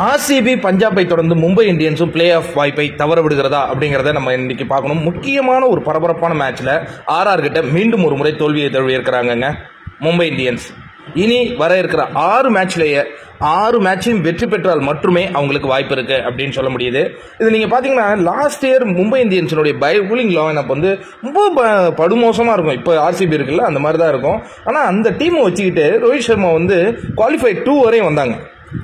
RCB பஞ்சாபை தொடர்ந்து Mumbai இந்தியன்ஸும் play off வாய்ப்பை தவற விடுகிறதா அப்படிங்கிறத நம்ம இன்னைக்கு பார்க்கணும். முக்கியமான ஒரு பரபரப்பான மேட்ச்ல ஆர்ஆர் கிட்ட மீண்டும் ஒரு முறை தோல்வியை தழுவி இருக்கிறாங்க மும்பை இந்தியன்ஸ். இனி வர இருக்கிற 6 மேட்ச்லேயே 6 மேட்சையும் வெற்றி பெற்றால் மட்டுமே அவங்களுக்கு வாய்ப்பு இருக்கு அப்படின்னு சொல்ல முடியுது. இது நீங்க பாத்தீங்கன்னா லாஸ்ட் இயர் மும்பை இந்தியன்ஸினுடைய பவுலிங் லைனப் வந்து ரொம்ப படுமோசமா இருக்கும். இப்போ ஆர்சிபி இருக்குல்ல அந்த மாதிரி தான் இருக்கும். ஆனா அந்த டீமை வச்சுக்கிட்டு ரோஹித் சர்மா வந்து குவாலிஃபை 2 வரையும் வந்தாங்க.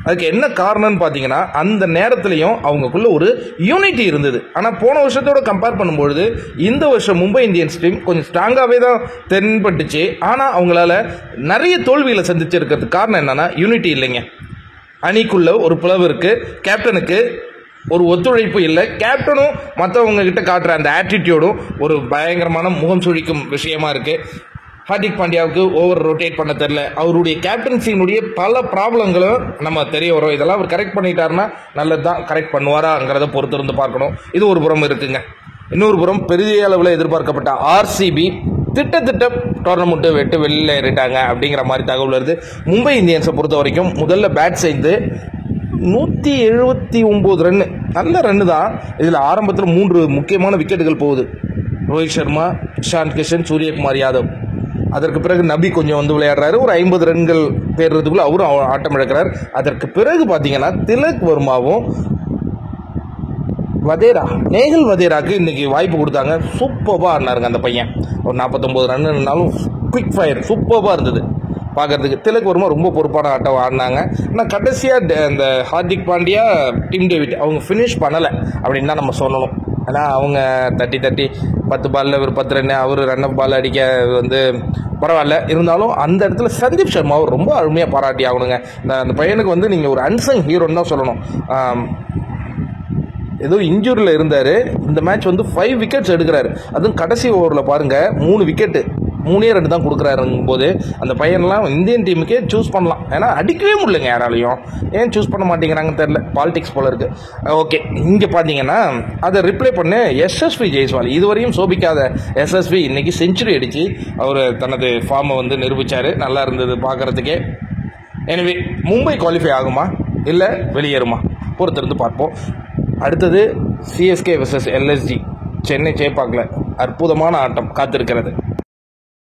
அதுக்கு என்ன காரணம்னு பார்த்தீங்கன்னா அந்த நேரத்திலையும் அவங்களுக்குள்ள ஒரு யூனிட்டி இருந்தது. ஆனால் போன வருஷத்தோட கம்பேர் பண்ணும்பொழுது இந்த வருஷம் மும்பை இந்தியன்ஸ் டீம் கொஞ்சம் ஸ்ட்ராங்காகவே தான் தென்பட்டுச்சு. ஆனால் அவங்களால நிறைய தோல்விகளை சந்திச்சிருக்கிறதுக்கு காரணம் என்னன்னா யூனிட்டி இல்லைங்க. அணிக்குள்ள ஒரு பிளவு இருக்கு, கேப்டனுக்கு ஒரு ஒத்துழைப்பு இல்லை, கேப்டனும் மற்றவங்க கிட்ட காட்டுற அந்த ஆட்டிடியூடும் ஒரு பயங்கரமான முகம் சுழிக்கும் விஷயமா இருக்கு. ஹார்திக் பாண்டியாவுக்கு ஓவர் ரொட்டேட் பண்ண தெரியல, அவருடைய கேப்டன்சியினுடைய பல ப்ராப்ளங்களும் நம்ம தெரிய வரும். இதெல்லாம் அவர் கரெக்ட் பண்ணிட்டாருன்னா நல்லது தான். கரெக்ட் பண்ணுவாராங்கிறத பொறுத்து இருந்து பார்க்கணும். இது ஒரு புறம் இருக்குங்க. இன்னொரு புறம் பெரிய அளவில் எதிர்பார்க்கப்பட்ட ஆர்சிபி திட்ட டோர்னமெண்ட்டை விட்டு வெளியில் ஏறிட்டாங்க அப்படிங்கிற மாதிரி தகவல் வருது. மும்பை இந்தியன்ஸை பொறுத்த வரைக்கும் முதல்ல பேட் செய்து 179 ரன்னு, நல்ல ரன்னு தான். இதில் ஆரம்பத்தில் 3 முக்கியமான விக்கெட்டுகள் போகுது. ரோஹித் சர்மா, இஷான் கிஷன், சூரியகுமார் யாதவ். அதற்கு பிறகு நபி கொஞ்சம் வந்து விளையாடுறாரு, ஒரு 50 ரன்கள் தேடுறதுக்குள்ள அவரும் ஆட்டம் இழக்கிறார். அதற்கு பிறகு பார்த்தீங்கன்னா திலக் வர்மாவும் நேகல் வதேராக்கு இன்னைக்கு வாய்ப்பு கொடுத்தாங்க. சூப்பராக ஆடினாருங்க அந்த பையன். ஒரு 49 ரன்னுனாலும் குவிக் ஃபயர் சூப்பராக இருந்தது பார்க்கறதுக்கு. திலக் வர்மா ரொம்ப பொறுப்பான ஆட்டம் ஆடினாங்க. ஆனால் கடைசியாக இந்த ஹார்திக் பாண்டியா, டிம் டேவிட் அவங்க ஃபினிஷ் பண்ணலை அப்படின்னு தான் நம்ம சொல்லணும். ஆனால் அவங்க தட்டி 10 பாலில் ஒரு 10 ரன்னு, அவர் ரன் அப் பால் அடிக்க வந்து பரவாயில்ல. இருந்தாலும் அந்த இடத்துல சந்தீப் சர்மாவை ரொம்ப அருமையாக பாராட்டி ஆகணுங்க. அந்த பையனுக்கு வந்து நீங்கள் ஒரு அன்சங் ஹீரோன்னு தான் சொல்லணும். ஏதோ இன்ஜூரியில் இருந்தார். இந்த மேட்ச் வந்து 5 விக்கெட்ஸ் எடுக்கிறாரு. அதுவும் கடைசி ஓவரில் பாருங்கள் 3 விக்கெட்டு, 3 தான் கொடுக்குறாருங்கும் போது அந்த பையன்லாம் இந்தியன் டீமுக்கே சூஸ் பண்ணலாம். ஏன்னா அடிக்கவே முடியலைங்க யாராலையும். ஏன் சூஸ் பண்ண மாட்டேங்கிறாங்கன்னு தெரியல, பாலிடிக்ஸ் போல இருக்கு. ஓகே, இங்கே பார்த்தீங்கன்னா அதை ரிப்ளை பண்ண எஸ்எஸ்வி ஜெய்ஸ்வால், இதுவரையும் சோபிக்காத எஸ்எஸ்வி இன்னைக்கு செஞ்சுரி அடித்து அவர் தனது ஃபார்மை வந்து நிரூபித்தார். நல்லா இருந்தது பார்க்கறதுக்கே. எனவே மும்பை குவாலிஃபை ஆகுமா இல்லை வெளியேறுமா பொறுத்திருந்து பார்ப்போம். அடுத்தது சிஎஸ்கே வெர்சஸ் எல்எஸ்ஜி சென்னை சேப்பாக்கில் அற்புதமான ஆட்டம் காத்திருக்கிறது.